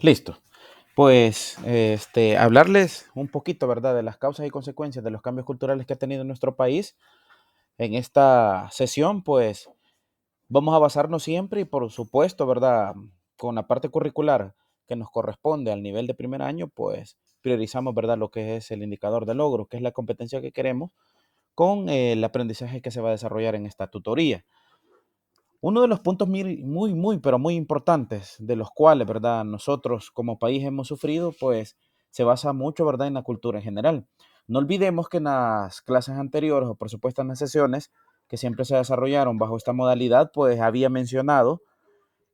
Listo. Pues hablarles un poquito, ¿verdad?, de las causas y consecuencias de los cambios culturales que ha tenido nuestro país. En esta sesión, pues vamos a basarnos siempre y por supuesto, ¿verdad?, con la parte curricular que nos corresponde al nivel de primer año, pues priorizamos, ¿verdad?, lo que es el indicador de logro, que es la competencia que queremos con el aprendizaje que se va a desarrollar en esta tutoría. Uno de los puntos pero muy importantes de los cuales, ¿verdad?, nosotros como país hemos sufrido, pues se basa mucho, ¿verdad?, en la cultura en general. No olvidemos que en las clases anteriores, o por supuesto en las sesiones que siempre se desarrollaron bajo esta modalidad, pues había mencionado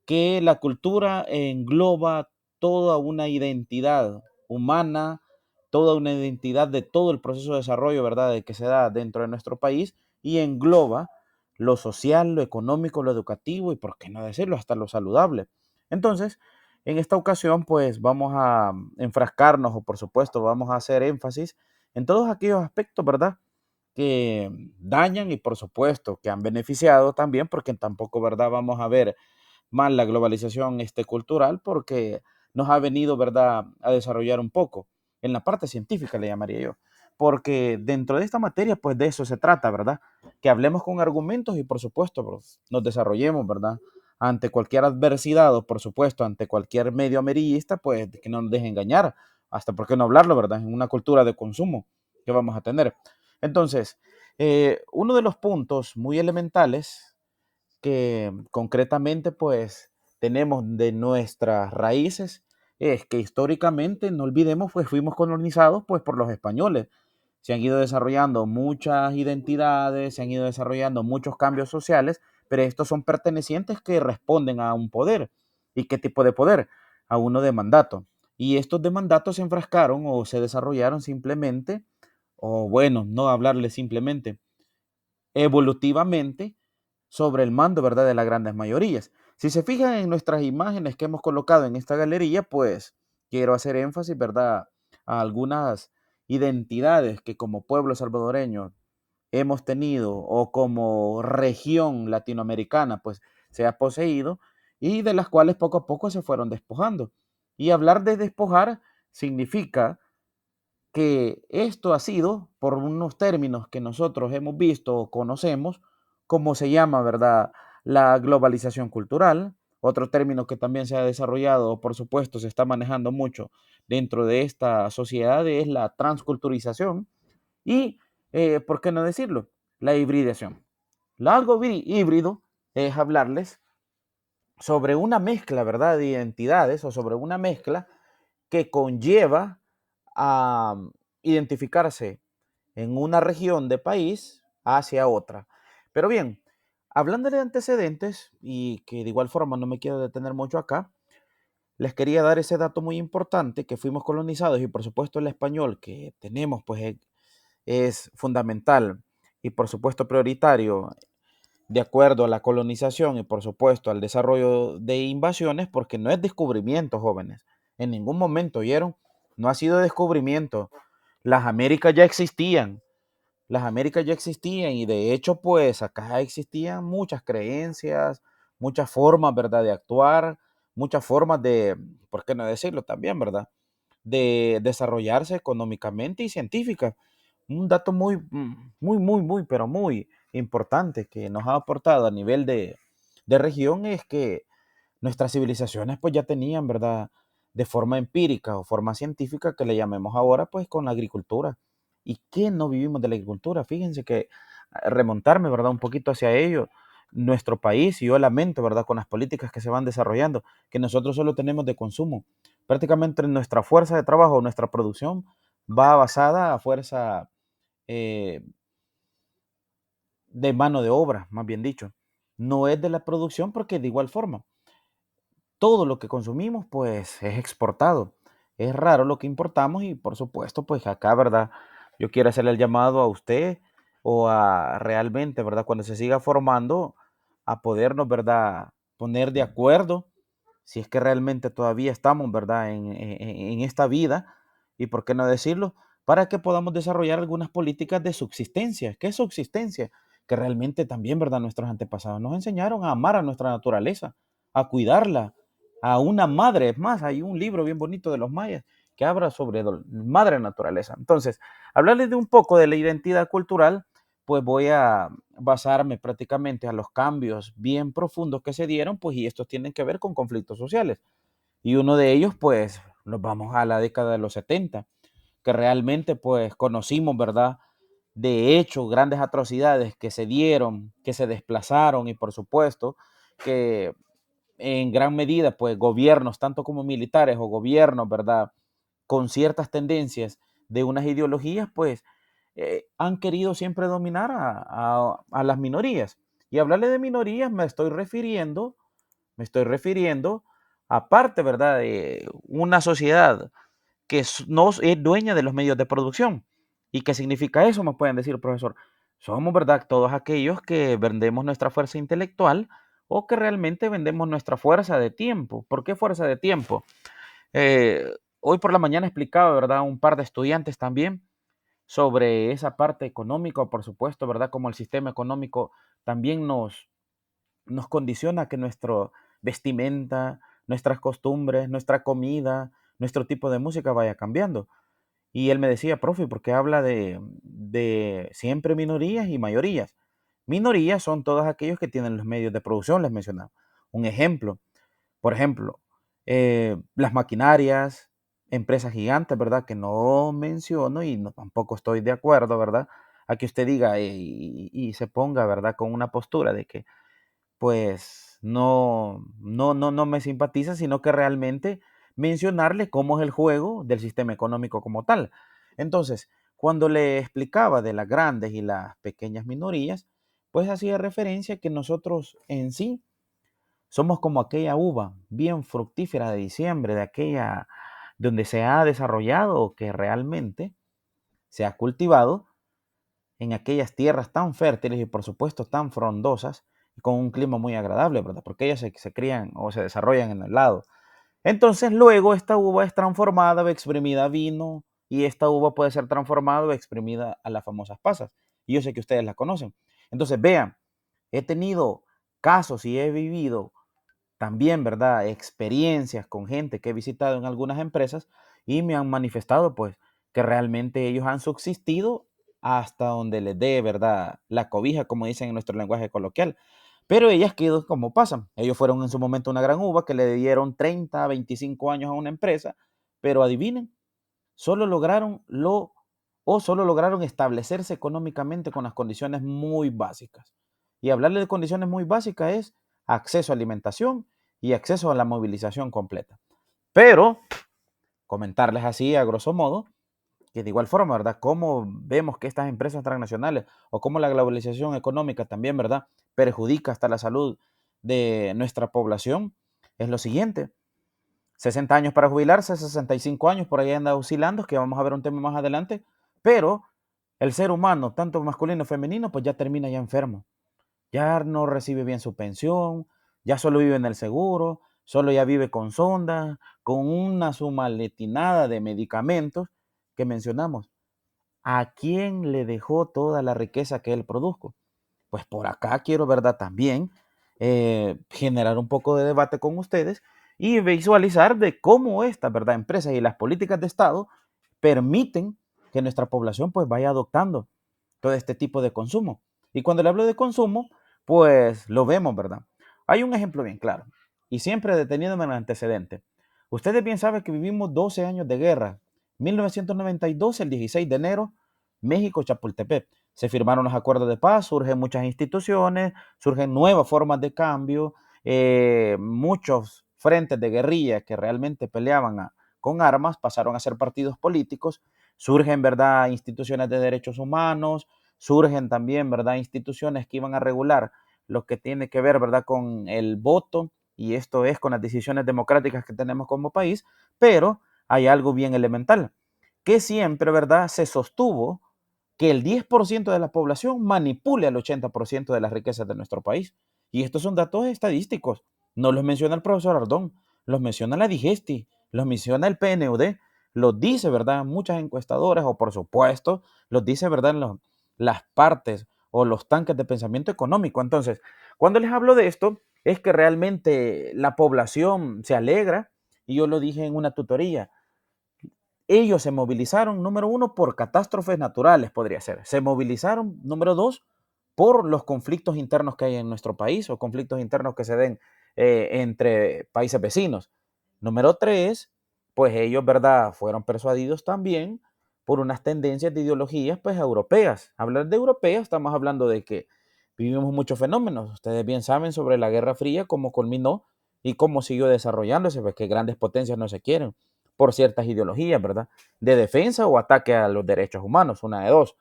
que la cultura engloba toda una identidad humana, toda una identidad de todo el proceso de desarrollo, ¿verdad?, de que se da dentro de nuestro país y engloba lo social, lo económico, lo educativo y, por qué no decirlo, hasta lo saludable. Entonces, en esta ocasión, pues vamos a enfrascarnos o, por supuesto, vamos a hacer énfasis en todos aquellos aspectos, ¿verdad?, que dañan y, por supuesto, que han beneficiado también, porque tampoco, ¿verdad?, vamos a ver más la globalización cultural porque nos ha venido, ¿verdad?, a desarrollar un poco. En la parte científica le llamaría yo. Porque dentro de esta materia, pues de eso se trata, ¿verdad? Que hablemos con argumentos y por supuesto pues, nos desarrollemos, ¿verdad? Ante cualquier adversidad o por supuesto ante cualquier medio amarillista, pues que no nos deje engañar. Hasta por qué no hablarlo, ¿verdad? En una cultura de consumo que vamos a tener. Entonces, uno de los puntos muy elementales que concretamente pues tenemos de nuestras raíces es que históricamente, no olvidemos, pues fuimos colonizados pues por los españoles. Se han ido desarrollando muchas identidades, se han ido desarrollando muchos cambios sociales, pero estos son pertenecientes que responden a un poder. ¿Y qué tipo de poder? A uno de mandato. Y estos de mandato se enfrascaron o se desarrollaron simplemente, o bueno, no hablarle simplemente, evolutivamente sobre el mando, ¿verdad?, de las grandes mayorías. Si se fijan en nuestras imágenes que hemos colocado en esta galería, pues quiero hacer énfasis, ¿verdad?, a algunas identidades que como pueblo salvadoreño hemos tenido o como región latinoamericana, pues se ha poseído y de las cuales poco a poco se fueron despojando. Y hablar de despojar significa que esto ha sido por unos términos que nosotros hemos visto o conocemos, como se llama, ¿verdad?, la globalización cultural. Otro término que también se ha desarrollado, por supuesto, se está manejando mucho dentro de esta sociedad es la transculturización y, ¿por qué no decirlo?, la hibridación. Algo híbrido es hablarles sobre una mezcla, ¿verdad?, de identidades o sobre una mezcla que conlleva a identificarse en una región de país hacia otra. Pero bien, hablando de antecedentes, y que de igual forma no me quiero detener mucho acá, les quería dar ese dato muy importante que fuimos colonizados y por supuesto el español que tenemos pues es fundamental y por supuesto prioritario de acuerdo a la colonización y por supuesto al desarrollo de invasiones, porque no es descubrimiento, jóvenes. En ningún momento, ¿oyeron? No ha sido descubrimiento. Las Américas ya existían. Las Américas ya existían y de hecho, pues acá existían muchas creencias, muchas formas, ¿verdad?, de actuar, muchas formas de, ¿por qué no decirlo también, verdad?, de desarrollarse económicamente y científica. Un dato pero muy importante que nos ha aportado a nivel de región es que nuestras civilizaciones pues ya tenían, ¿verdad?, de forma empírica o forma científica, que le llamemos ahora, pues con la agricultura. ¿Y qué no vivimos de la agricultura? Fíjense que remontarme, ¿verdad?, un poquito hacia ello, nuestro país, y yo lamento, ¿verdad?, con las políticas que se van desarrollando, que nosotros solo tenemos de consumo. Prácticamente nuestra fuerza de trabajo, nuestra producción va basada a fuerza eh, de mano de obra, más bien dicho. No es de la producción porque de igual forma, todo lo que consumimos pues es exportado. Es raro lo que importamos y por supuesto pues acá, ¿verdad? Yo quiero hacerle el llamado a usted o a realmente, ¿verdad? Cuando se siga formando, a podernos, ¿verdad?, poner de acuerdo si es que realmente todavía estamos, ¿verdad?, en esta vida, y por qué no decirlo, para que podamos desarrollar algunas políticas de subsistencia. ¿Qué es subsistencia? Que realmente también, ¿verdad?, nuestros antepasados nos enseñaron a amar a nuestra naturaleza, a cuidarla, a una madre. Es más, hay un libro bien bonito de los mayas que habla sobre la madre naturaleza. Entonces, hablarles de un poco de la identidad cultural, pues voy a basarme prácticamente a los cambios bien profundos que se dieron, pues y estos tienen que ver con conflictos sociales. Y uno de ellos, pues, nos vamos a la década de los 70, que realmente, pues, conocimos, ¿verdad? De hecho, grandes atrocidades que se dieron, que se desplazaron y por supuesto que en gran medida, pues, gobiernos, tanto como militares o gobiernos, ¿verdad? Con ciertas tendencias de unas ideologías, pues, han querido siempre dominar a las minorías. Y hablarle de minorías me estoy refiriendo, aparte, ¿verdad? De una sociedad que no es dueña de los medios de producción. ¿Y qué significa eso? Me pueden decir, profesor. Somos, ¿verdad? Todos aquellos que vendemos nuestra fuerza intelectual o que realmente vendemos nuestra fuerza de tiempo. ¿Por qué fuerza de tiempo? Hoy por la mañana explicaba, ¿verdad? Un par de estudiantes también sobre esa parte económica, por supuesto, ¿verdad? Como el sistema económico también nos condiciona a que nuestra vestimenta, nuestras costumbres, nuestra comida, nuestro tipo de música vaya cambiando. Y él me decía, profe, ¿por qué habla de siempre minorías y mayorías? Minorías son todos aquellos que tienen los medios de producción, les mencionaba. Un ejemplo, por ejemplo, las maquinarias, empresas gigantes, ¿verdad? Que no menciono y tampoco estoy de acuerdo, ¿verdad? A que usted diga y se ponga, ¿verdad? Con una postura de que pues no me simpatiza, sino que realmente mencionarle cómo es el juego del sistema económico como tal. Entonces, cuando le explicaba de las grandes y las pequeñas minorías, pues hacía referencia a que nosotros en sí somos como aquella uva bien fructífera de diciembre, de aquella donde se ha desarrollado o que realmente se ha cultivado en aquellas tierras tan fértiles y por supuesto tan frondosas y con un clima muy agradable, ¿verdad? Porque ellas se crían o se desarrollan en el lado. Entonces luego esta uva es transformada o exprimida a vino y esta uva puede ser transformada o exprimida a las famosas pasas. Y yo sé que ustedes la conocen. Entonces vean, he tenido casos y he vivido también, ¿verdad? Experiencias con gente que he visitado en algunas empresas y me han manifestado, pues, que realmente ellos han subsistido hasta donde les dé, ¿verdad? La cobija, como dicen en nuestro lenguaje coloquial. Pero ellas quedó como pasan. Ellos fueron en su momento una gran uva que le dieron 30, 25 años a una empresa, pero adivinen, solo lograron solo lograron establecerse económicamente con las condiciones muy básicas. Y hablarle de condiciones muy básicas es acceso a alimentación y acceso a la movilización completa. Pero comentarles así, a grosso modo, que de igual forma, ¿verdad? Cómo vemos que estas empresas transnacionales o cómo la globalización económica también, ¿verdad? Perjudica hasta la salud de nuestra población, es lo siguiente. 60 años para jubilarse, 65 años, por ahí anda oscilando, que vamos a ver un tema más adelante, pero el ser humano, tanto masculino como femenino, pues ya termina ya enfermo, ya no recibe bien su pensión, ya solo vive en el seguro, solo ya vive con sonda, con una suma letinada de medicamentos que mencionamos. ¿A quién le dejó toda la riqueza que él produjo? Pues por acá quiero, ¿verdad? También generar un poco de debate con ustedes y visualizar de cómo estas, ¿verdad? Empresas y las políticas de Estado permiten que nuestra población pues vaya adoptando todo este tipo de consumo. Y cuando le hablo de consumo, pues lo vemos, ¿verdad? Hay un ejemplo bien claro y siempre deteniéndome en el antecedente. Ustedes bien saben que vivimos 12 años de guerra. 1992, el 16 de enero, México, Chapultepec. Se firmaron los acuerdos de paz, surgen muchas instituciones, surgen nuevas formas de cambio, muchos frentes de guerrilla que realmente peleaban con armas pasaron a ser partidos políticos, surgen, ¿verdad?, instituciones de derechos humanos, surgen también, ¿verdad?, instituciones que iban a regular lo que tiene que ver, ¿verdad?, con el voto, y esto es con las decisiones democráticas que tenemos como país, pero hay algo bien elemental, que siempre, ¿verdad?, se sostuvo que el 10% de la población manipule al 80% de las riquezas de nuestro país. Y estos son datos estadísticos. No los menciona el profesor Ardón, los menciona la Digesti, los menciona el PNUD, los dice, ¿verdad? Muchas encuestadoras, o por supuesto, los dice, ¿verdad? Las partes o los tanques de pensamiento económico. Entonces, cuando les hablo de esto, es que realmente la población se alegra, y yo lo dije en una tutoría. Ellos se movilizaron, número uno, por catástrofes naturales, podría ser. Se movilizaron, número dos, por los conflictos internos que hay en nuestro país o conflictos internos que se den entre países vecinos. Número tres, pues ellos, ¿verdad? Fueron persuadidos también por unas tendencias de ideologías, pues, europeas. Hablar de europeas, estamos hablando de que vivimos muchos fenómenos. Ustedes bien saben sobre la Guerra Fría, cómo culminó y cómo siguió desarrollándose, pues que grandes potencias no se quieren por ciertas ideologías, ¿verdad? De defensa o ataque a los derechos humanos, una de dos.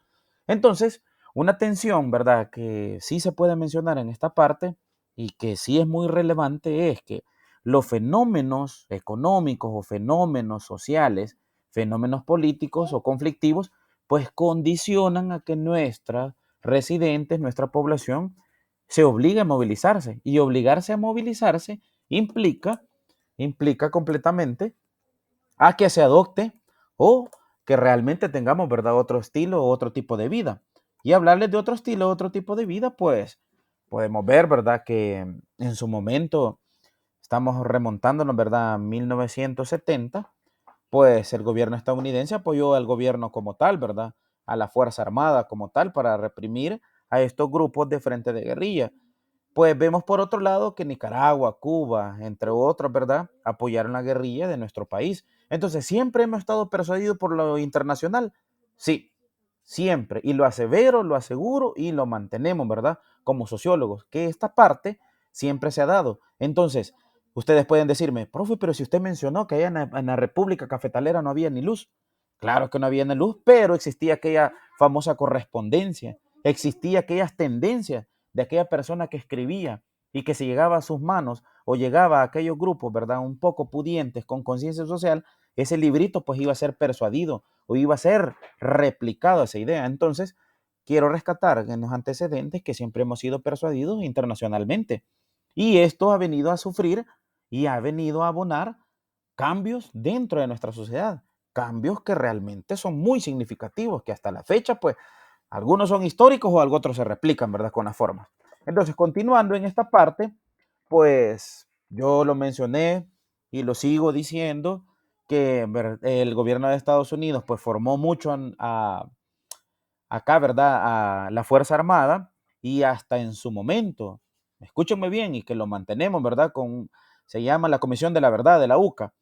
Entonces, una tensión, ¿verdad? Que sí se puede mencionar en esta parte y que sí es muy relevante es que los fenómenos económicos o fenómenos sociales, fenómenos políticos o conflictivos, pues condicionan a que nuestras residentes, nuestra población, se obligue a movilizarse. Y obligarse a movilizarse implica completamente a que se adopte o que realmente tengamos, ¿verdad? Otro estilo o otro tipo de vida. Y hablarles de otro estilo, otro tipo de vida, pues podemos ver, ¿verdad? Que en su momento estamos remontándonos, ¿verdad? A 1970, pues el gobierno estadounidense apoyó al gobierno como tal, ¿verdad? A la Fuerza Armada como tal para reprimir a estos grupos de frente de guerrilla. Pues vemos por otro lado que Nicaragua, Cuba, entre otros, ¿verdad? Apoyaron la guerrilla de nuestro país. Entonces, ¿siempre hemos estado persuadidos por lo internacional? Sí, siempre. Y lo asevero, lo aseguro y lo mantenemos, ¿verdad? Como sociólogos, que esta parte siempre se ha dado. Entonces, ustedes pueden decirme, profe, pero si usted mencionó que allá en la República Cafetalera no había ni luz. Claro que no había ni luz, pero existía aquella famosa correspondencia, existía aquellas tendencias de aquella persona que escribía y que si llegaba a sus manos o llegaba a aquellos grupos, ¿verdad? Un poco pudientes con conciencia social, ese librito pues iba a ser persuadido o iba a ser replicado esa idea. Entonces, quiero rescatar en los antecedentes que siempre hemos sido persuadidos internacionalmente. Y esto ha venido a sufrir y ha venido a abonar cambios dentro de nuestra sociedad, cambios que realmente son muy significativos, que hasta la fecha pues algunos son históricos o algo otros se replican, ¿verdad? Con las formas. Entonces, continuando en esta parte, pues yo lo mencioné y lo sigo diciendo que el gobierno de Estados Unidos pues formó mucho acá, ¿verdad? A la Fuerza Armada y hasta en su momento, escúchenme bien y que lo mantenemos, ¿verdad? Se llama la Comisión de la Verdad de la UCA.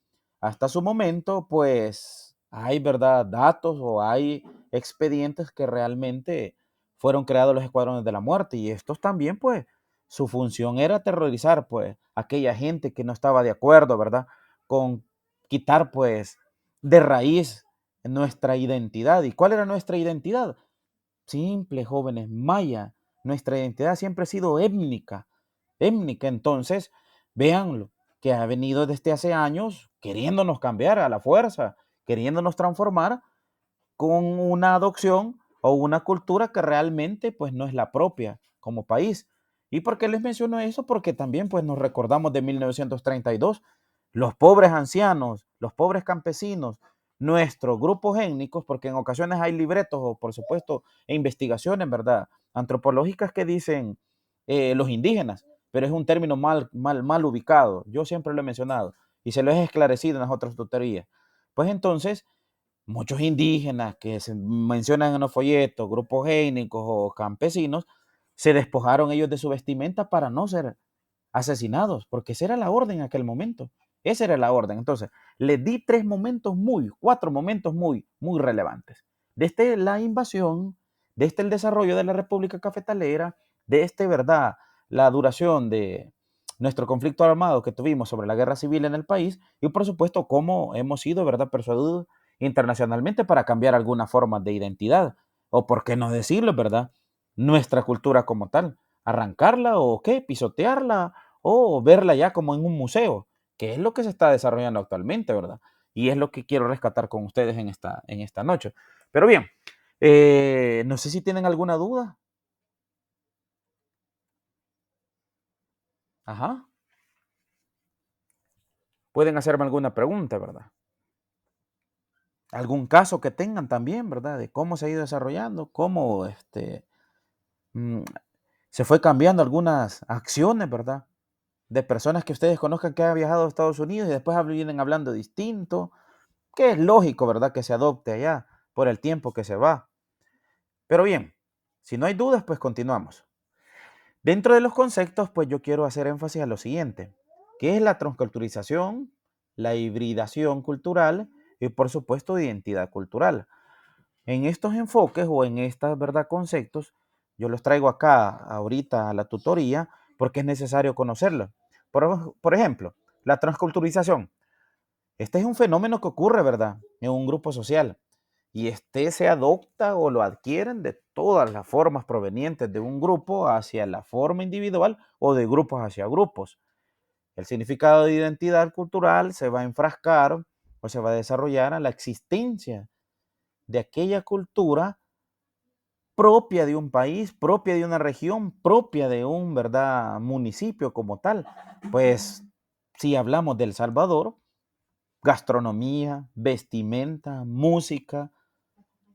Hasta su momento, pues hay, ¿verdad? Datos o hay expedientes que realmente fueron creados los escuadrones de la muerte y estos también, pues, su función era aterrorizar, pues, a aquella gente que no estaba de acuerdo, ¿verdad? Con quitar, pues, de raíz nuestra identidad. ¿Y cuál era nuestra identidad? Simple, jóvenes, maya. Nuestra identidad siempre ha sido étnica. Étnica, entonces, véanlo, que ha venido desde hace años queriéndonos cambiar a la fuerza, queriéndonos transformar con una adopción o una cultura que realmente pues no es la propia como país. ¿Y por qué les menciono eso? Porque también pues nos recordamos de 1932, los pobres ancianos, los pobres campesinos, nuestros grupos étnicos, porque en ocasiones hay libretos o por supuesto investigaciones, ¿verdad? Antropológicas que dicen los indígenas, pero es un término mal ubicado. Yo siempre lo he mencionado y se lo he esclarecido en las otras tutorías. Pues entonces, muchos indígenas que se mencionan en los folletos, grupos étnicos o campesinos, se despojaron ellos de su vestimenta para no ser asesinados, porque esa era la orden en aquel momento. Esa era la orden. Entonces, les di cuatro momentos muy relevantes. Desde la invasión, desde el desarrollo de la República Cafetalera, desde, ¿verdad?, la duración de nuestro conflicto armado que tuvimos sobre la guerra civil en el país y, por supuesto, cómo hemos sido, ¿verdad?, persuadidos internacionalmente para cambiar alguna forma de identidad, o por qué no decirlo, ¿verdad? Nuestra cultura como tal, arrancarla o qué, pisotearla o verla ya como en un museo, que es lo que se está desarrollando actualmente, ¿verdad? Y es lo que quiero rescatar con ustedes en esta noche. Pero bien, no sé si tienen alguna duda. Ajá. Pueden hacerme alguna pregunta, ¿verdad? Algún caso que tengan también, ¿verdad? De cómo se ha ido desarrollando, cómo mm, se fue cambiando algunas acciones, ¿verdad? de personas que ustedes conozcan que han viajado a Estados Unidos y después vienen hablando distinto, que es lógico, ¿verdad? Que se adopte allá por el tiempo que se va. Pero bien, si no hay dudas, pues continuamos. Dentro de los conceptos, pues yo quiero hacer énfasis a lo siguiente, que es la transculturización, la hibridación cultural y por supuesto identidad cultural. En estos enfoques o en estos, ¿verdad?, conceptos, yo los traigo acá ahorita a la tutoría porque es necesario conocerlos. Por ejemplo, la transculturización. Este es un fenómeno que ocurre, ¿verdad?, en un grupo social y este se adopta o lo adquieren de todas las formas provenientes de un grupo hacia la forma individual o de grupos hacia grupos. El significado de identidad cultural se va a enfrascar o se va a desarrollar a la existencia de aquella cultura propia de un país, propia de una región, propia de un, ¿verdad?, municipio como tal. Pues si hablamos de El Salvador, gastronomía, vestimenta, música,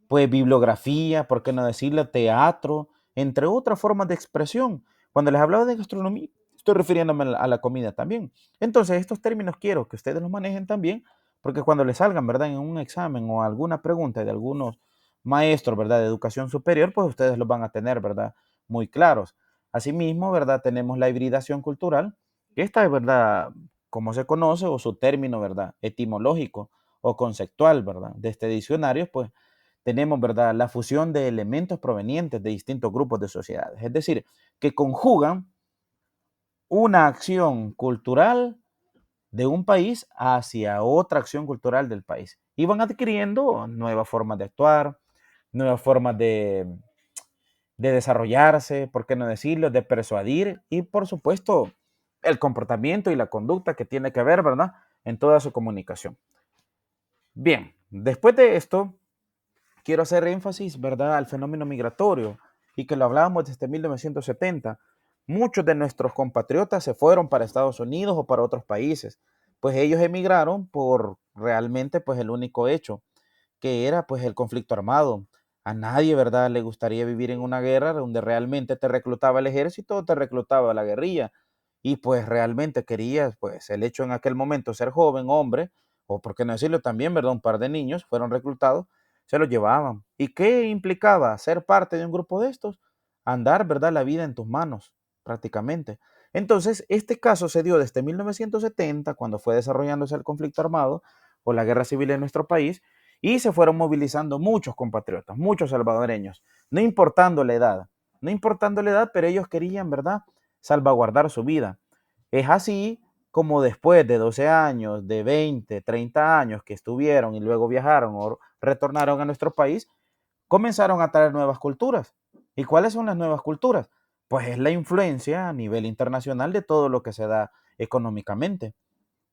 pues bibliografía, por qué no decirlo, teatro, entre otras formas de expresión. Cuando les hablaba de gastronomía, estoy refiriéndome a la comida también. Entonces, estos términos quiero que ustedes los manejen también, porque cuando les salgan, ¿verdad?, en un examen o alguna pregunta de algunos maestros, ¿verdad?, de educación superior, pues ustedes los van a tener, ¿verdad?, muy claros. Asimismo, ¿verdad?, tenemos la hibridación cultural, que esta es, ¿verdad?, como se conoce, o su término, ¿verdad?, etimológico o conceptual, ¿verdad?, de este diccionario, pues tenemos, ¿verdad?, la fusión de elementos provenientes de distintos grupos de sociedades, es decir, que conjugan una acción cultural de un país hacia otra acción cultural del país y van adquiriendo nuevas formas de actuar, nuevas formas de desarrollarse, por qué no decirlo, de persuadir y por supuesto el comportamiento y la conducta que tiene que ver, ¿verdad?, en toda su comunicación. Bien, después de esto, quiero hacer énfasis, ¿verdad?, al fenómeno migratorio y que lo hablábamos desde 1970. Muchos de nuestros compatriotas se fueron para Estados Unidos o para otros países, pues ellos emigraron por realmente pues el único hecho, que era pues el conflicto armado. A nadie, ¿verdad?, le gustaría vivir en una guerra donde realmente te reclutaba el ejército o te reclutaba la guerrilla y pues realmente querías pues el hecho en aquel momento ser joven, hombre, o por qué no decirlo también, ¿verdad?, un par de niños fueron reclutados, se los llevaban. ¿Y qué implicaba ser parte de un grupo de estos? Andar, ¿verdad?, la vida en tus manos, prácticamente. Entonces, este caso se dio desde 1970, cuando fue desarrollándose el conflicto armado o la guerra civil en nuestro país, y se fueron movilizando muchos compatriotas, muchos salvadoreños, no importando la edad, no importando la edad, pero ellos querían, ¿verdad?, salvaguardar su vida. Es así como después de 12 años, de 20, 30 años que estuvieron y luego viajaron o retornaron a nuestro país, comenzaron a traer nuevas culturas. ¿Y cuáles son las nuevas culturas? Pues es la influencia a nivel internacional de todo lo que se da económicamente.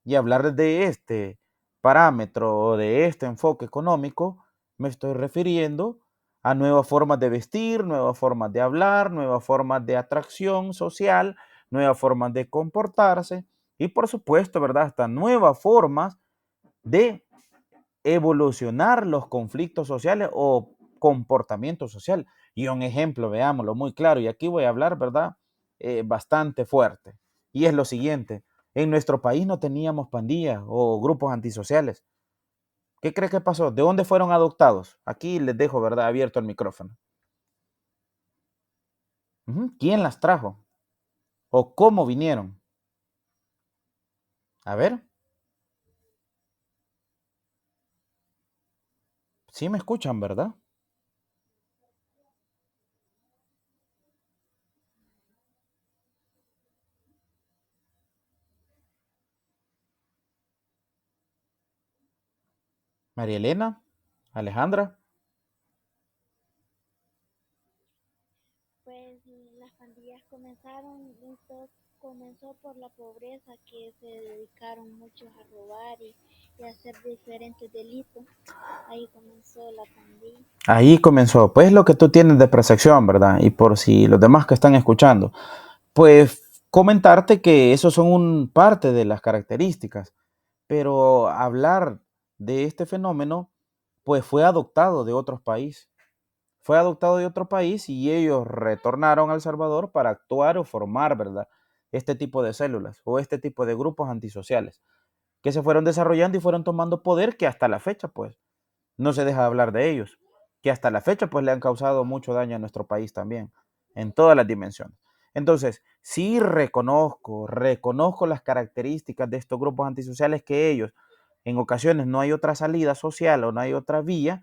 Y hablar de este parámetro o de este enfoque económico, me estoy refiriendo a nuevas formas de vestir, nuevas formas de hablar, nuevas formas de atracción social, nuevas formas de comportarse y por supuesto, ¿verdad?, hasta nuevas formas de evolucionar los conflictos sociales o comportamiento social. Y un ejemplo, veámoslo muy claro, y aquí voy a hablar, ¿verdad?, bastante fuerte. Y es lo siguiente, en nuestro país no teníamos pandillas o grupos antisociales. ¿Qué crees que pasó? ¿De dónde fueron adoptados? Aquí les dejo, ¿verdad?, abierto el micrófono. ¿Quién las trajo? ¿O cómo vinieron? A ver, sí me escuchan, ¿verdad? María Elena, Alejandra. Pues las pandillas comenzaron, esto comenzó por la pobreza, que se dedicaron muchos a robar y a hacer diferentes delitos. Ahí comenzó la pandilla. Ahí comenzó, pues lo que tú tienes de percepción, ¿verdad? Y por si los demás que están escuchando, pues comentarte que esos son parte de las características, pero hablar de este fenómeno, pues fue adoptado de otros países. Fue adoptado de otro país y ellos retornaron a El Salvador para actuar o formar, ¿verdad?, este tipo de células o este tipo de grupos antisociales que se fueron desarrollando y fueron tomando poder que hasta la fecha, pues, no se deja de hablar de ellos, que hasta la fecha, pues, le han causado mucho daño a nuestro país también, en todas las dimensiones. Entonces, sí reconozco las características de estos grupos antisociales que ellos, en ocasiones no hay otra salida social o no hay otra vía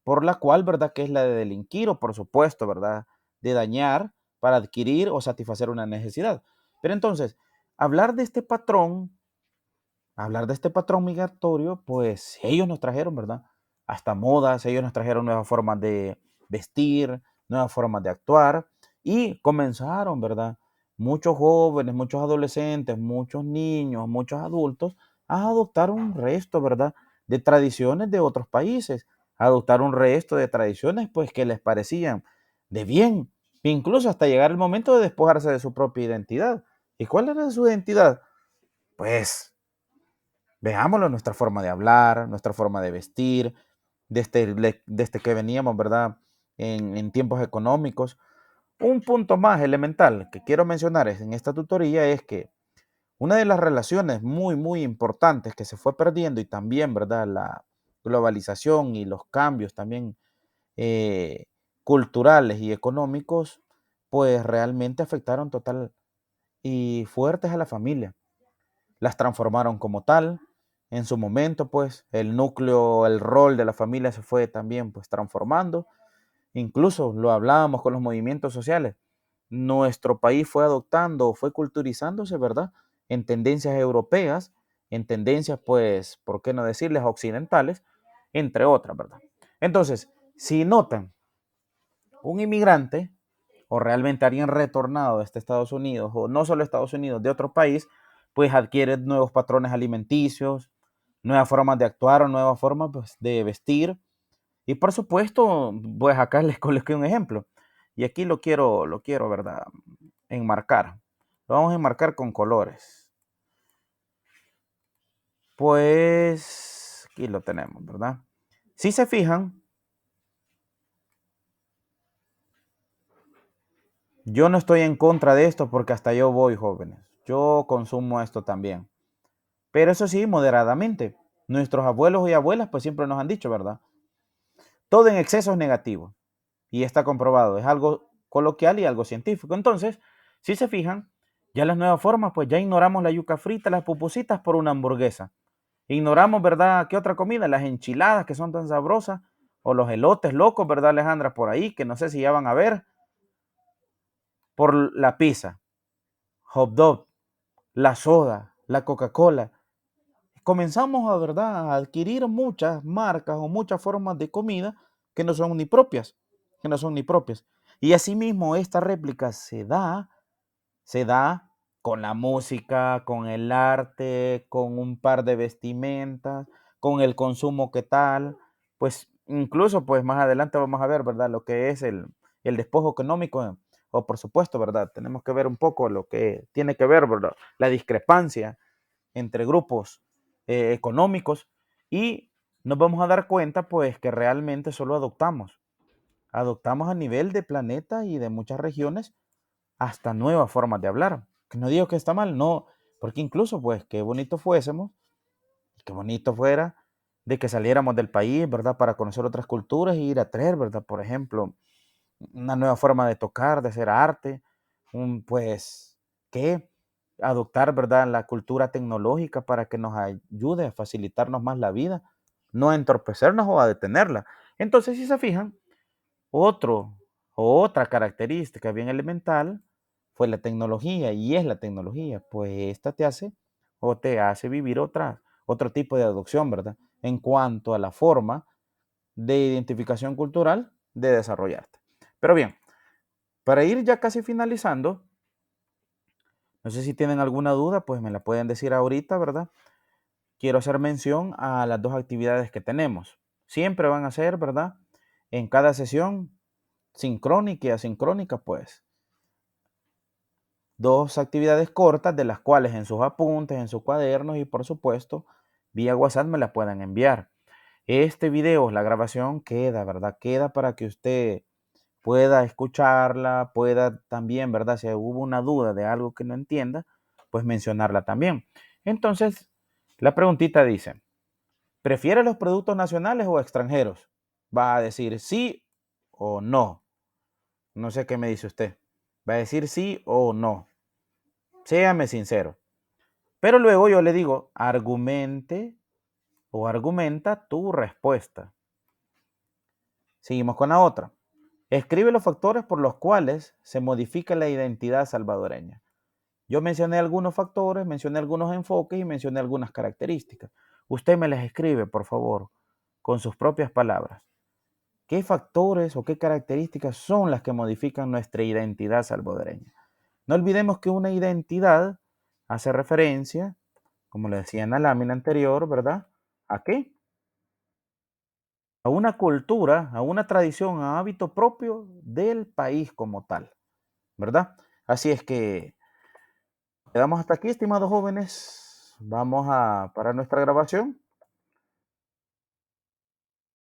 por la cual, ¿verdad? Que es la de delinquir o, por supuesto, ¿verdad? De dañar para adquirir o satisfacer una necesidad. Pero entonces, hablar de este patrón hablar de este patrón migratorio, pues ellos nos trajeron, ¿verdad? Hasta modas, ellos nos trajeron nuevas formas de vestir, nuevas formas de actuar y comenzaron, ¿verdad? Muchos jóvenes, muchos adolescentes, muchos niños, muchos adultos a adoptar un resto, ¿verdad? De tradiciones de otros países, a adoptar un resto de tradiciones, pues que les parecían de bien, incluso hasta llegar el momento de despojarse de su propia identidad. ¿Y cuál era su identidad? Pues veámoslo, nuestra forma de hablar, nuestra forma de vestir, desde que veníamos, ¿verdad? En tiempos económicos. Un punto más elemental que quiero mencionar en esta tutoría es que una de las relaciones muy importantes que se fue perdiendo y también, ¿verdad? La globalización y los cambios también eh, culturales y económicos, pues realmente afectaron total y fuertes a la familia, las transformaron como tal. En su momento, pues, el núcleo, el rol de la familia se fue también, pues, transformando. Incluso lo hablábamos con los movimientos sociales. Nuestro país fue adoptando, fue culturizándose, ¿verdad? En tendencias europeas, en tendencias, pues, ¿por qué no decirles occidentales? Entre otras, ¿verdad? Entonces, si notan un inmigrante o realmente alguien retornado desde Estados Unidos, o no solo Estados Unidos, de otro país, pues adquiere nuevos patrones alimenticios, nuevas formas de actuar o nuevas formas, pues, de vestir. Y por supuesto, pues acá les coloqué un ejemplo. Y aquí lo quiero, ¿verdad? Enmarcar. Lo vamos a enmarcar con colores. Pues aquí lo tenemos, ¿verdad? Si se fijan, yo no estoy en contra de esto porque hasta yo voy, jóvenes. Yo consumo esto también. Pero eso sí, moderadamente. Nuestros abuelos y abuelas pues siempre nos han dicho, ¿verdad? Todo en exceso es negativo. Y está comprobado. Es algo coloquial y algo científico. Entonces, si se fijan, ya las nuevas formas, pues ya ignoramos la yuca frita, las pupusitas por una hamburguesa. Ignoramos, ¿verdad? ¿Qué otra comida? Las enchiladas que son tan sabrosas. O los elotes locos, ¿verdad, Alejandra? Por ahí, que no sé si ya van a ver. Por la pizza, hot dog, la soda, la Coca-Cola. Comenzamos a, ¿verdad? A adquirir muchas marcas o muchas formas de comida que no son ni propias, que no son ni propias. Y asimismo esta réplica se da con la música, con el arte, con un par de vestimentas, con el consumo que tal, pues incluso pues más adelante vamos a ver, ¿verdad? Lo que es el despojo económico, o por supuesto, ¿verdad? Tenemos que ver un poco lo que tiene que ver, ¿verdad? La discrepancia entre grupos económicos y nos vamos a dar cuenta pues que realmente solo adoptamos a nivel de planeta y de muchas regiones hasta nuevas formas de hablar. Que no digo que está mal, no, porque incluso pues qué bonito fuésemos, qué bonito fuera de que saliéramos del país, ¿verdad? Para conocer otras culturas y ir a traer, ¿verdad? Por ejemplo, una nueva forma de tocar, de hacer arte, pues, que adoptar, ¿verdad? La cultura tecnológica para que nos ayude a facilitarnos más la vida, no a entorpecernos o a detenerla. Entonces, si se fijan, otro o otra característica bien elemental fue la tecnología y es la tecnología, pues esta te hace vivir otro tipo de adopción, ¿verdad? En cuanto a la forma de identificación cultural de desarrollarte. Pero bien, para ir ya casi finalizando, no sé si tienen alguna duda, pues me la pueden decir ahorita, ¿verdad? Quiero hacer mención a las dos actividades que tenemos. Siempre van a ser, ¿verdad? En cada sesión, sincrónica y asincrónica, pues dos actividades cortas de las cuales en sus apuntes, en sus cuadernos y por supuesto vía WhatsApp me la puedan enviar. Este video, la grabación queda, ¿verdad? Queda para que usted pueda escucharla, pueda también, ¿verdad? Si hubo una duda de algo que no entienda, pues mencionarla también. Entonces, la preguntita dice, ¿prefiere los productos nacionales o extranjeros? Va a decir sí o no. No sé qué me dice usted. Va a decir sí o no. Séame sincero. Pero luego yo le digo, argumente o argumenta tu respuesta. Seguimos con la otra. Escribe los factores por los cuales se modifica la identidad salvadoreña. Yo mencioné algunos factores, mencioné algunos enfoques y mencioné algunas características. Usted me las escribe, por favor, con sus propias palabras. ¿Qué factores o qué características son las que modifican nuestra identidad salvadoreña? No olvidemos que una identidad hace referencia, como le decía en la lámina anterior, ¿verdad? ¿A qué? A una cultura, a una tradición, a hábito propio del país como tal, ¿verdad? Así es que quedamos hasta aquí, estimados jóvenes. Vamos a parar nuestra grabación.